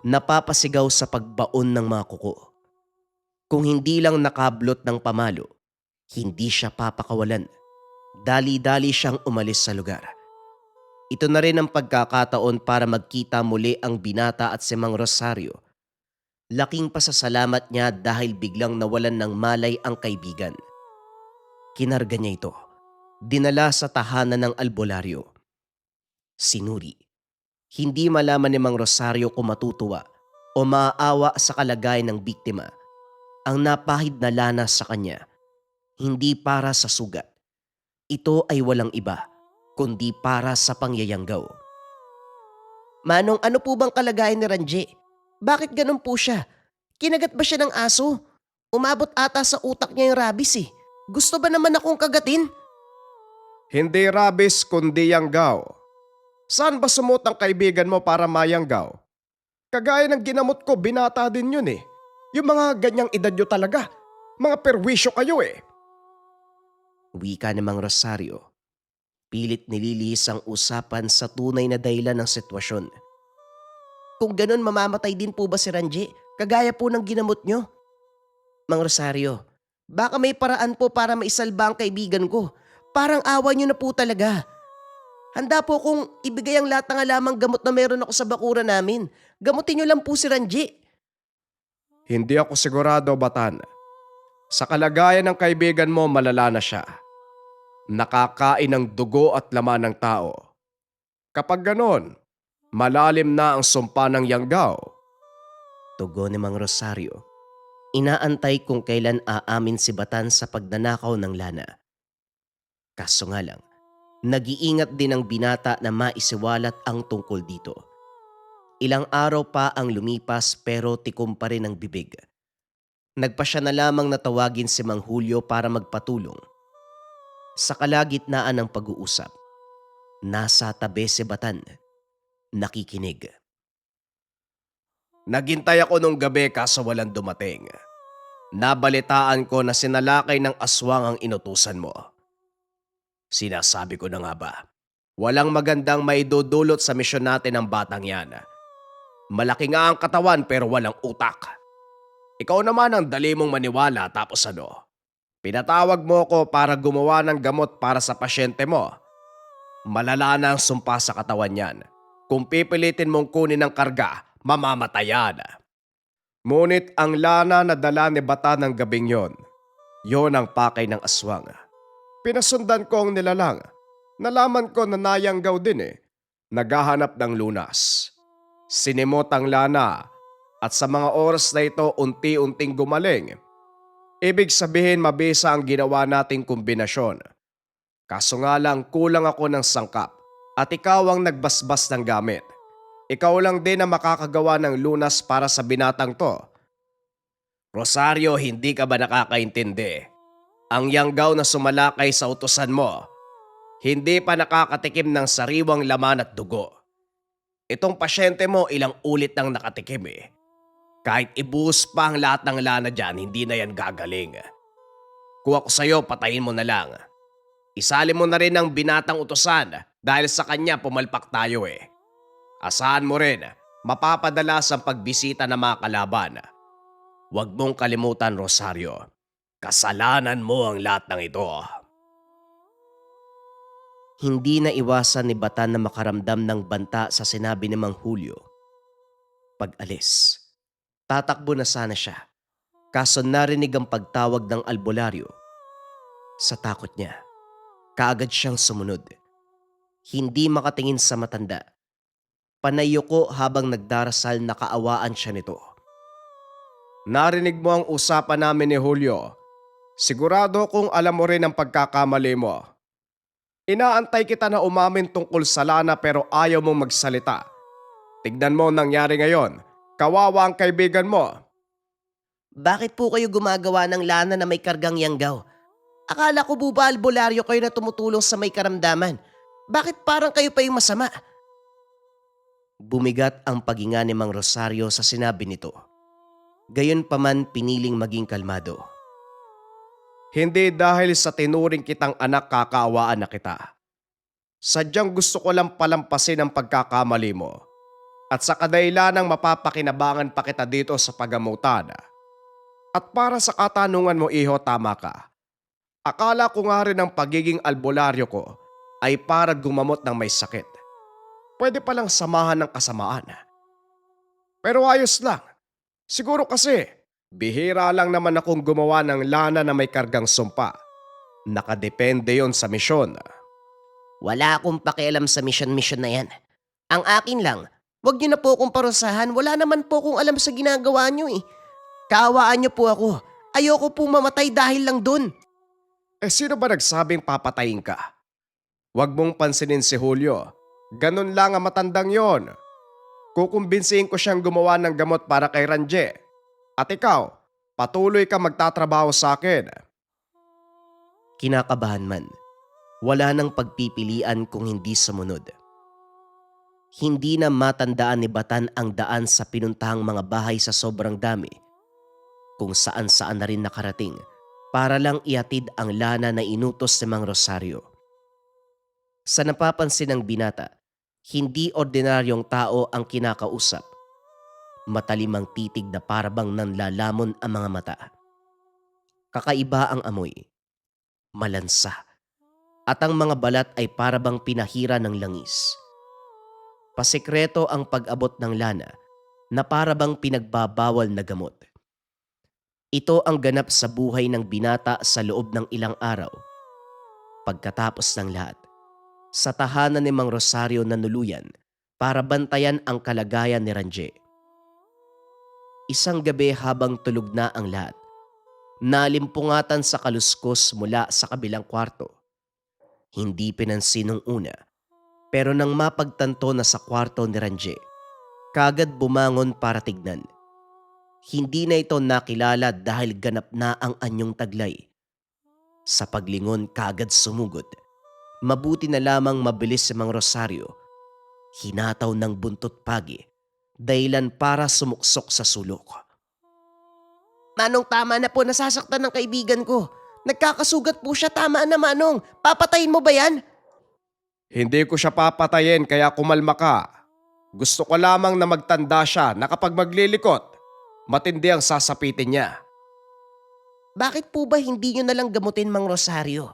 napapasigaw sa pagbaon ng mga kuko. Kung hindi lang nakablot ng pamalo, hindi siya papakawalan. Dali-dali siyang umalis sa lugar. Ito na rin ang pagkakataon para magkita muli ang binata at si Mang Rosario. Laking pasasalamat niya dahil biglang nawalan ng malay ang kaibigan. Kinarga niya ito, dinala sa tahanan ng albularyo. Sinuri. Hindi malaman ni Mang Rosario kung matutuwa o maaawa sa kalagayan ng biktima. Ang napahid na lana sa kanya, hindi para sa sugat. Ito ay walang iba, kundi para sa pangyayanggaw. Manong, ano po bang kalagayan ni Ranje? Bakit ganun po siya? Kinagat ba siya ng aso? Umabot ata sa utak niya yung rabies eh. Gusto ba naman akong kagatin? Hindi rabies kundi yanggaw. Saan ba sumot ang kaibigan mo para mayanggaw? Kagaya ng ginamot ko, binata din yun eh. Yung mga ganyang edad nyo talaga. Mga perwisyo kayo eh. Wika ni Mang Rosario. Pilit nililihis ang usapan sa tunay na dahilan ng sitwasyon. Kung ganun, mamamatay din po ba si Ranje? Kagaya po ng ginamot nyo? Mang Rosario, baka may paraan po para maisalba ang kaibigan ko. Parang awa nyo na po talaga. Handa po kung ibigay ang lahat ng alamang gamot na meron ako sa bakura namin. Gamutin nyo lang po si Ranje. Hindi ako sigurado, Batan. Sa kalagayan ng kaibigan mo, malala na siya. Nakakain ng dugo at laman ng tao. Kapag ganon, malalim na ang sumpa ng yanggaw. Tugon ni Mang Rosario. Inaantay kung kailan aamin si Batan sa pagnanakaw ng lana. Kaso nga lang, nag-iingat din ang binata na maisiwalat ang tungkol dito. Ilang araw pa ang lumipas pero tikom pa rin ang bibig. Nagpa siya na lamang na tawagin si Mang Julio para magpatulong. Sa kalagitnaan ng pag-uusap, nasa tabi si Batan, nakikinig. Naghintay ako nung gabi kaso walang dumating. Nabalitaan ko na sinalakay ng aswang ang inutusan mo. Sinasabi ko na nga ba, walang magandang maidudulot sa misyon natin ng batang yan. Malaki nga ang katawan pero walang utak. Ikaw naman ang dali mong maniwala tapos ano? Pinatawag mo ko para gumawa ng gamot para sa pasyente mo. Malala na ang sumpa sa katawan niyan. Kung pipilitin mong kunin ang karga, mamamatayan. Ngunit ang lana na dala ni Bata ng gabing yon ang pakay ng aswang. Pinasundan ko ang nilalang. Nalaman ko na nayanggaw din eh. Naghahanap ng lunas. Sinimot ang lana at sa mga oras na ito unti-unting gumaling. Ibig sabihin mabisa ang ginawa nating kombinasyon. Kaso nga lang kulang ako ng sangkap at ikaw ang nagbasbas ng gamit. Ikaw lang din ang makakagawa ng lunas para sa binatang to. Rosario, hindi ka ba nakakaintindi? Ang yanggaw na sumalakay sa utusan mo, hindi pa nakakatikim ng sariwang laman at dugo. Itong pasyente mo ilang ulit nang nakatikim eh. Kahit ibuhos pa ang lahat ng lana dyan, hindi na yan gagaling. Kung ako sa'yo, patayin mo na lang. Isali mo na rin ang binatang utusan dahil sa kanya pumalpak tayo eh. Asahan mo rin, mapapadalas ang pagbisita ng mga kalaban. Huwag mong kalimutan, Rosario. Kasalanan mo ang lahat ng ito. Hindi na iwasan ni Batan na makaramdam ng banta sa sinabi ni Mang Julio. Pag-alis, tatakbo na sana siya. Kaso narinig ang pagtawag ng albularyo. Sa takot niya, kaagad siyang sumunod. Hindi makatingin sa matanda. Panayuko habang nagdarasal na kaawaan siya nito. Narinig mo ang usapan namin ni Julio. Sigurado kung alam mo rin ang pagkakamali mo. Inaantay kita na umamin tungkol sa Lana pero ayaw mong magsalita. Tignan mo ang nangyari ngayon. Kawawa ang kaibigan mo. Bakit po kayo gumagawa ng lana na may kargang yanggaw? Akala ko po ba albularyo kayo na tumutulong sa may karamdaman? Bakit parang kayo pa yung masama? Bumigat ang paghinga ni Mang Rosario sa sinabi nito. Gayunpaman piniling maging kalmado. Hindi dahil sa tinuring kitang anak kakaawaan na kita. Sadyang gusto ko lang palampasin ang pagkakamali mo. At sa kadailanang mapapakinabangan pa kita dito sa pagamutan. At para sa katanungan mo, iho, tama ka. Akala ko nga rin ang pagiging albularyo ko ay para gumamot ng may sakit. Pwede palang samahan ng kasamaan. Pero ayos lang. Siguro kasi, bihira lang naman akong gumawa ng lana na may kargang sumpa. Nakadepende yon sa misyon. Wala akong pakialam sa mission na yan. Ang akin lang, wag niyo na po akong parusahan. Wala naman po akong alam sa ginagawa niyo eh. Kaawaan niyo po ako. Ayoko po mamatay dahil lang dun. Eh sino ba nagsabing papatayin ka? Huwag mong pansinin si Julio. Ganun lang ang matandang yon. Kukumbinsihin ko siyang gumawa ng gamot para kay Ranje. At ikaw, patuloy ka magtatrabaho sa akin. Kinakabahan man, wala nang pagpipilian kung hindi sumunod. Hindi na matandaan ni Batan ang daan sa pinuntahang mga bahay sa sobrang dami, kung saan-saan na rin nakarating para lang ihatid ang lana na inutos ni Mang Rosario. Sa napapansin ng binata, hindi ordinaryong tao ang kinakausap. Matalimang titig na parabang nanlalamon ang mga mata. Kakaiba ang amoy, malansa, at ang mga balat ay parabang pinahira ng langis. Pasikreto ang pag-abot ng lana na parabang pinagbabawal na gamot. Ito ang ganap sa buhay ng binata sa loob ng ilang araw. Pagkatapos ng lahat, sa tahanan ni Mang Rosario na nuluyan para bantayan ang kalagayan ni Ranje. Isang gabi habang tulog na ang lahat, nalimpungatan sa kaluskos mula sa kabilang kwarto. Hindi pinansin nung una, pero nang mapagtanto na sa kwarto ni Ranje, kagad bumangon para tignan. Hindi na ito nakilala dahil ganap na ang anyong taglay. Sa paglingon kagad sumugod. Mabuti na lamang mabilis si Mang Rosario. Hinataw ng buntot pagi, dahilan para sumuksok sa sulok. Manong, tama na po, nasasaktan ng kaibigan ko. Nagkakasugat po siya, tama na Manong. Papatayin mo ba yan? Hindi ko siya papatayin kaya kumalma ka. Gusto ko lamang na magtanda siya na kapag maglilikot, matindi ang sasapitin niya. Bakit po ba hindi nyo nalang gamutin, Mang Rosario?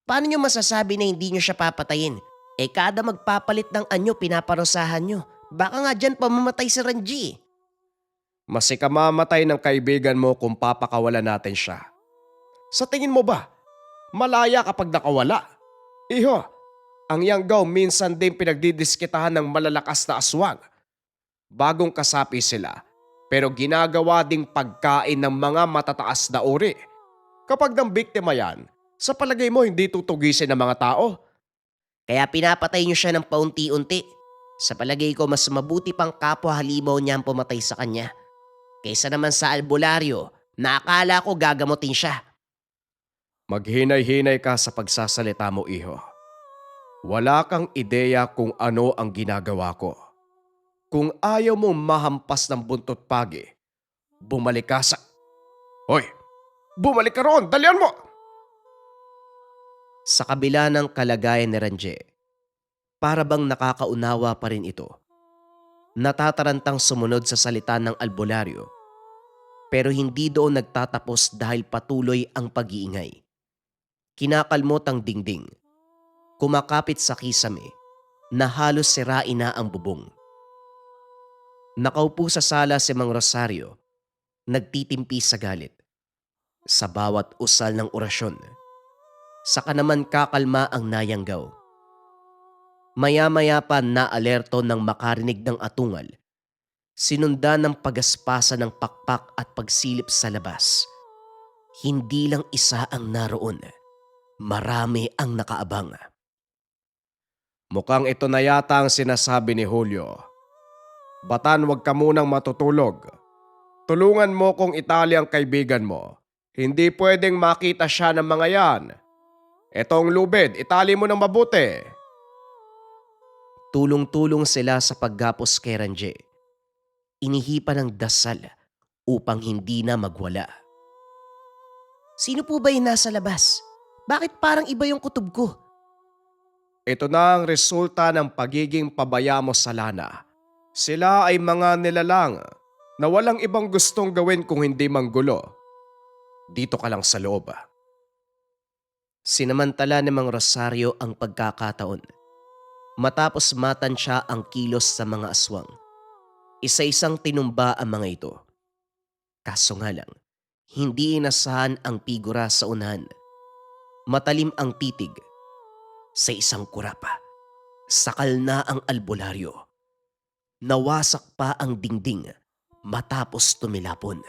Paano nyo masasabi na hindi nyo siya papatayin? Eh kada magpapalit ng anyo, pinaparusahan nyo. Baka nga dyan pamamatay si Ranji. Mas ikamamatay ng kaibigan mo kung papakawalan natin siya. Sa tingin mo ba, malaya kapag nakawala? Iho, ang Yanggaw minsan din pinagdidiskitahan ng malalakas na aswang. Bagong kasapi sila, pero ginagawa ding pagkain ng mga matataas na uri. Kapag ng biktima yan, sa palagay mo hindi tutugisin ng mga tao? Kaya pinapatay nyo siya ng paunti-unti. Sa palagay ko, mas mabuti pang kapwa halimaw niya ang pumatay sa kanya. Kaysa naman sa albularyo na akala ko gagamutin siya. Maghinay-hinay ka sa pagsasalita mo, iho. Wala kang ideya kung ano ang ginagawa ko. Kung ayaw mo mahampas ng buntot pagi, bumalik ka sa... Hoy! Bumalik ka roon! Dalian mo! Sa kabila ng kalagayan ni Ranje, para bang nakakaunawa pa rin ito. Natatarantang sumunod sa salita ng albularyo, pero hindi doon nagtatapos dahil patuloy ang pag-iingay. Kinakalmot ang dingding. kumakapit sa kisame na halos sirain na ang bubong. Nakaupo sa sala si Mang Rosario, nagtitimpi sa galit. Sa bawat usal ng orasyon, saka naman kakalma ang nayanggaw. Maya-maya pa naalerto ng makarinig ng atungal, sinundan ng pagaspasa ng pakpak at pagsilip sa labas. Hindi lang isa ang naroon, marami ang nakaabang. Mukhang ito na yata ang sinasabi ni Julio. Batan, huwag ka munang matutulog. Tulungan mo kung itali ang kaibigan mo. Hindi pwedeng makita siya ng mga yan. Etong lubid, itali mo ng mabuti. Tulong-tulong sila sa paggapos kay Ranje. Inihipan ng dasal upang hindi na magwala. Sino po ba yung nasa labas? Bakit parang iba yung kutob ko? Ito na ang resulta ng pagiging pabaya mo sa Lana. Sila ay mga nilalang na walang ibang gustong gawin kung hindi manggulo. Dito ka lang sa loob. Sinamantala ni Mang Rosario ang pagkakataon. Matapos matansya ang kilos sa mga aswang, isa-isang tinumba ang mga ito. Kaso nga lang, hindi inasahan ang figura sa unahan. Matalim ang titig. Sa isang kurapa, sakal na ang albularyo. Nawasak pa ang dingding matapos tumilapon.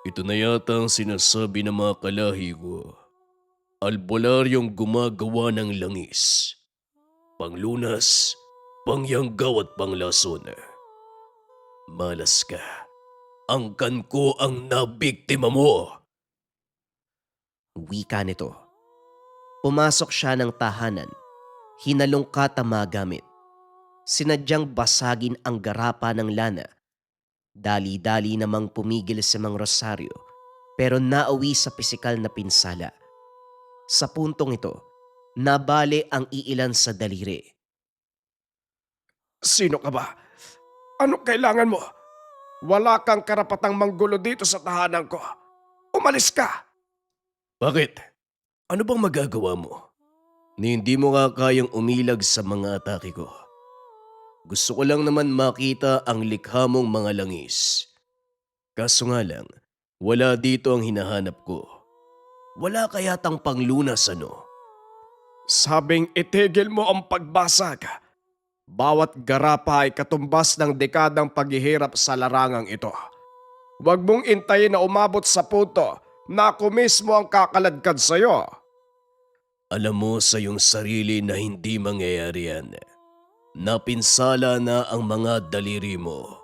Ito na yata ang sinasabi ng mga kalahi ko. Albularyong gumagawa ng langis. Panglunas, pangyanggaw at panglason. Malas ka. Angkan ko ang nabiktima mo. Wika nito. Pumasok siya ng tahanan. Hinalong katama gamit. Sinadyang basagin ang garapa ng Lana. Dali-dali namang pumigil si Mang Rosario pero nauwi sa pisikal na pinsala. Sa puntong ito, nabali ang iilan sa daliri. Sino ka ba? Ano kailangan mo? Wala kang karapatang manggulo dito sa tahanan ko. Umalis ka! Bakit? Ano bang magagawa mo? Ni hindi mo nga kayang umilag sa mga atake ko. Gusto ko lang naman makita ang likha mong mga langis. Kaso nga lang, wala dito ang hinahanap ko. Wala kayatang panglunas ano? Sabing itigil mo ang pagbasag. Bawat garapa ay katumbas ng dekadang paghihirap sa larangang ito. Huwag mong intayin na umabot sa punto na ako mismo ang kakaladkad sa'yo. Alam mo sa iyong sarili na hindi mangyayari yan. Napinsala na ang mga daliri mo.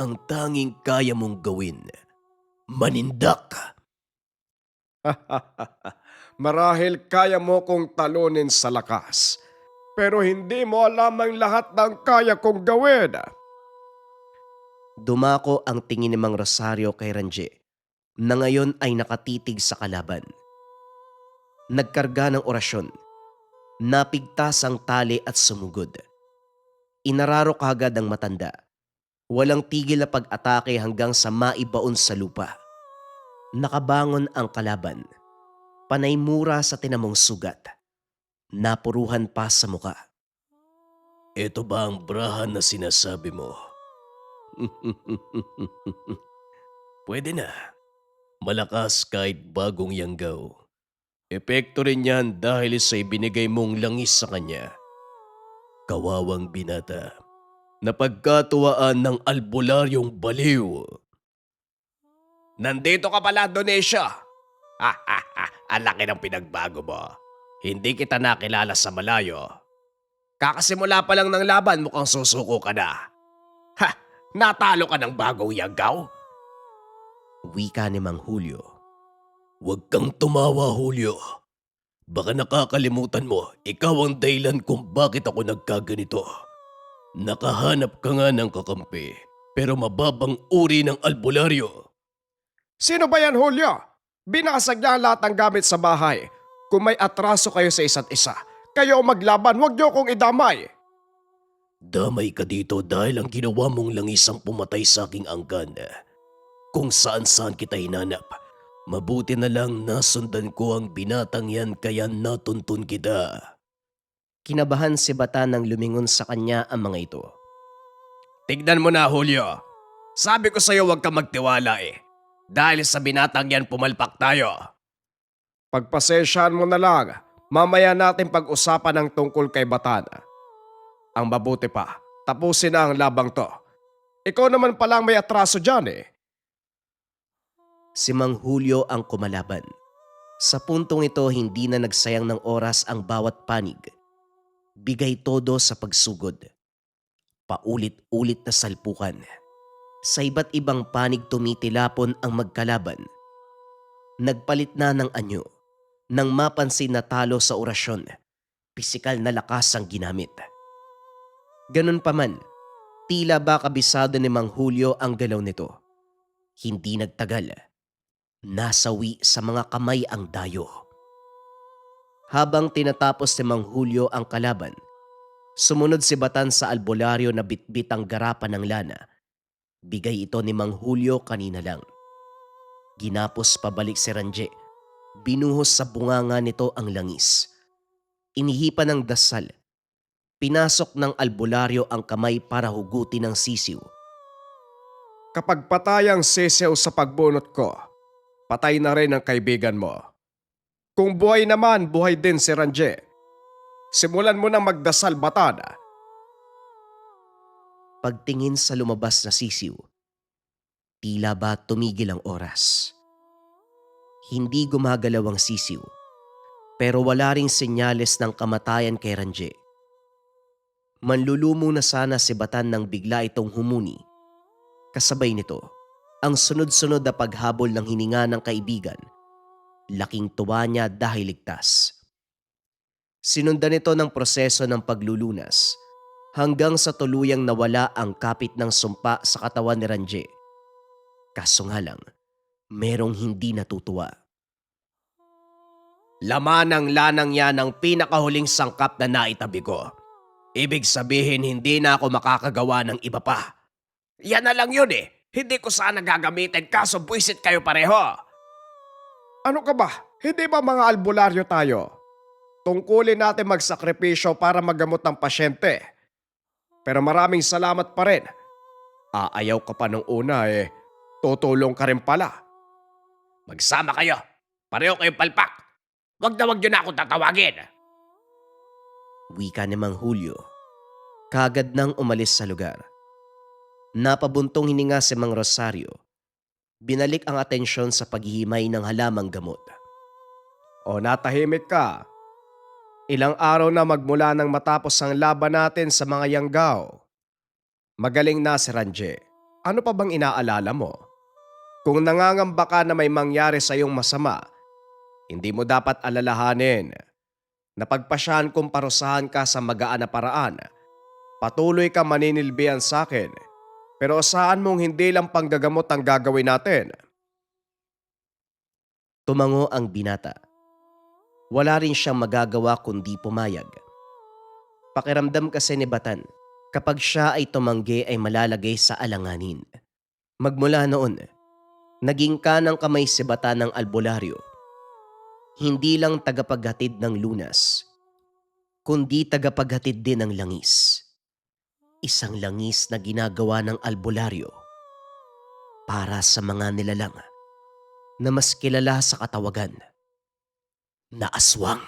Ang tanging kaya mong gawin, manindak. Marahil kaya mo kong talunin sa lakas. Pero hindi mo alam ang lahat ng kaya kong gawin. Dumako ang tingin ni Mang Rosario kay Ranje na ngayon ay nakatitig sa kalaban. Nagkarga ng orasyon. Napigtas ang tali at sumugod. Inararo kagad ang matanda. Walang tigil na pag-atake hanggang sa maibaon sa lupa. Nakabangon ang kalaban. Panay mura sa tinamong sugat. Napuruhan pa sa muka. Ito ba ang brahan na sinasabi mo? Pwede na. Malakas kahit bagong yanggaw. Epekto rin yan dahil sa ibinigay mong langis sa kanya. Kawawang binata. Napagkatuwaan ng albularyong baliw. Nandito ka pala, Donesia. Ang laki ng pinagbago mo. Hindi kita nakilala sa malayo. Kakasimula pa lang ng laban, mukhang susuko ka na. Ha! Natalo ka ng bagong yagaw? Wika ni Mang Julio. Huwag kang tumawa, Julio. Baka nakakalimutan mo, ikaw ang dahilan kung bakit ako nagkaganito. Nakahanap ka nga ng kakampi, pero mababang uri ng albularyo. Sino ba yan, Julio? Binasag niya ang lahat ng gamit sa bahay. Kung may atraso kayo sa isa't isa, kayo maglaban, huwag niyo kong idamay. Damay ka dito dahil ang ginawa mong langis ang pumatay sa aking angkan. Kung saan-saan kita hinanap, Mabuti na lang nasundan ko ang binatang yan kaya natuntun kita. Kinabahan si Bata nang lumingon sa kanya ang mga ito. Tignan mo na, Julio. Sabi ko sa'yo huwag ka magtiwala eh. Dahil sa binatang yan pumalpak tayo. Pagpasensyahan mo na lang. Mamaya natin pag-usapan ng tungkol kay Batan. Ang mabuti pa, tapusin na ang labang to. Ikaw naman palang may atraso dyan eh. Si Mang Julio ang kumalaban. Sa puntong ito, hindi na nagsayang ng oras ang bawat panig. Bigay todo sa pagsugod. Paulit-ulit na salpukan. Sa iba't ibang panig tumitilapon ang magkalaban. Nagpalit na ng anyo. Nang mapansin na talo sa orasyon, pisikal na lakas ang ginamit. Ganun pa man, tila ba kabisado ni Mang Julio ang galaw nito. Hindi nagtagal. Nasawi sa mga kamay ang dayo. Habang tinatapos ni Mang Julio ang kalaban, sumunod si Batan sa albularyo na bitbit ang garapan ng lana. Bigay ito ni Mang Julio kanina lang. Ginapos pabalik si Ranje. Binuhos sa bunganga nito ang langis. Inihipan ng dasal. Pinasok ng albularyo ang kamay para hugutin ng sisiw. Kapag patay ang sisiw sa pagbunot ko, patay na rin ang kaibigan mo. Kung buhay naman, buhay din si Ranje. Simulan mo nang magdasal, Batan. Pagtingin sa lumabas na sisiw, tila ba tumigil ang oras. Hindi gumagalaw ang sisiw, pero wala ring senyales ng kamatayan kay Ranje. Manlulumo na sana si Batan nang bigla itong humuni. Kasabay nito, ang sunod-sunod na paghabol ng hininga ng kaibigan. Laking tuwa niya dahil ligtas. Sinundan ito ng proseso ng paglulunas hanggang sa tuluyang nawala ang kapit ng sumpa sa katawan ni Ranje. Kaso nga lang, merong hindi natutuwa. Laman ng lanang yan ang pinakahuling sangkap na naitabi ko. Ibig sabihin hindi na ako makakagawa ng iba pa. Yan na lang yun eh. Hindi ko sana gagamitin kaso buwisit kayo pareho. Ano ka ba? Hindi ba mga albularyo tayo? Tungkulin natin magsakripisyo para magamot ng pasyente. Pero maraming salamat pa rin. Aayaw ka pa nung una eh. Tutulong ka rin pala. Magsama kayo. Pareho kayong palpak. Wag na ako tatawagin. Wika ni Mang Julio. Kagad nang umalis sa lugar. Napabuntong hininga si Mang Rosario. Binalik ang atensyon sa paghihimay ng halamang gamot. O natahimik ka. Ilang araw na magmula nang matapos ang laban natin sa mga Yanggaw. Magaling na si Ranje. Ano pa bang inaalala mo? Kung nangangamba ka na may mangyari sa iyong masama, hindi mo dapat alalahanin. Napagpasyahan kong parusahan ka sa magaan na paraan. Patuloy ka maninilbihan sa akin. Pero saan mong hindi lang panggagamot ang gagawin natin? Tumango ang binata. Wala rin siyang magagawa kundi pumayag. Pakiramdam kasi ni Batan, kapag siya ay tumanggi ay malalagay sa alanganin. Magmula noon, naging kanang kamay si Batan ng albularyo. Hindi lang tagapaghatid ng lunas, kundi tagapaghatid din ng langis. Isang langis na ginagawa ng albularyo para sa mga nilalang na mas kilala sa katawagan na aswang.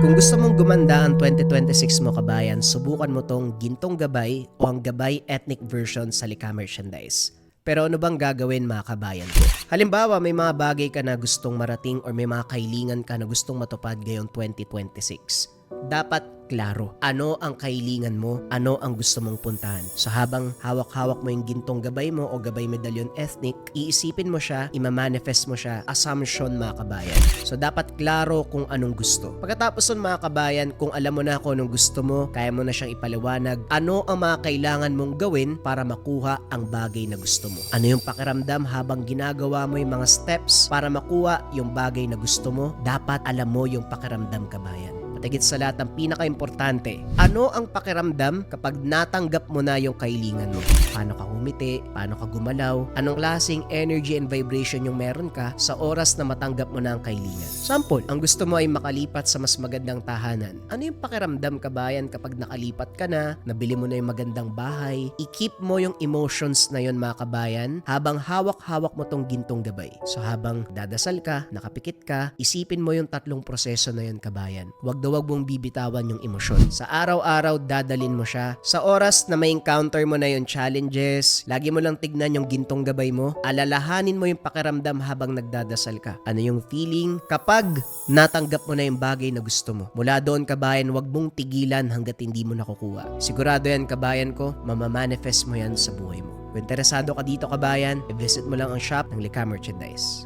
Kung gusto mong gumanda ang 2026 mo kabayan, subukan mo tong Gintong Gabay o ang Gabay Ethnic version sa Lika Merchandise. Pero ano bang gagawin mga kabayan ko? Halimbawa, may mga bagay ka na gustong marating or may mga kahilingan ka na gustong matupad ngayong 2026. Dapat klaro, ano ang kahilingan mo, ano ang gusto mong puntahan. So habang hawak-hawak mo yung Gintong Gabay mo o Gabay Medallion Ethnic, iisipin mo siya, imamanifest mo siya, assumption mga kabayan. So dapat klaro kung anong gusto. Pagkatapos nun mga kabayan, kung alam mo na kung anong gusto mo, kaya mo na siyang ipaliwanag, ano ang mga kailangan mong gawin para makuha ang bagay na gusto mo. Ano yung pakiramdam habang ginagawa mo yung mga steps para makuha yung bagay na gusto mo, dapat alam mo yung pakiramdam kabayan. At higit sa lahat, ang pinaka-importante, ano ang pakiramdam kapag natanggap mo na yung kahilingan mo? Paano ka humiti? Paano ka gumalaw? Anong klaseng energy and vibration yung meron ka sa oras na matanggap mo na ang kahilingan? Sample, ang gusto mo ay makalipat sa mas magandang tahanan. Ano yung pakiramdam, kabayan, kapag nakalipat ka na, nabili mo na yung magandang bahay, i-keep mo yung emotions na yun, mga kabayan, habang hawak-hawak mo tong gintong gabay. So habang dadasal ka, nakapikit ka, isipin mo yung tatlong proseso na yun, kabayan. Huwag mong bibitawan yung emosyon. Sa araw-araw, dadalin mo siya. Sa oras na may encounter mo na yung challenges, lagi mo lang tignan yung gintong gabay mo, alalahanin mo yung pakiramdam habang nagdadasal ka. Ano yung feeling kapag natanggap mo na yung bagay na gusto mo? Mula doon, kabayan, huwag mong tigilan hanggat hindi mo nakukuha. Sigurado yan, kabayan ko, mamamanifest mo yan sa buhay mo. Kung interesado ka dito, kabayan, i-visit mo lang ang shop ng Lika Merchandise.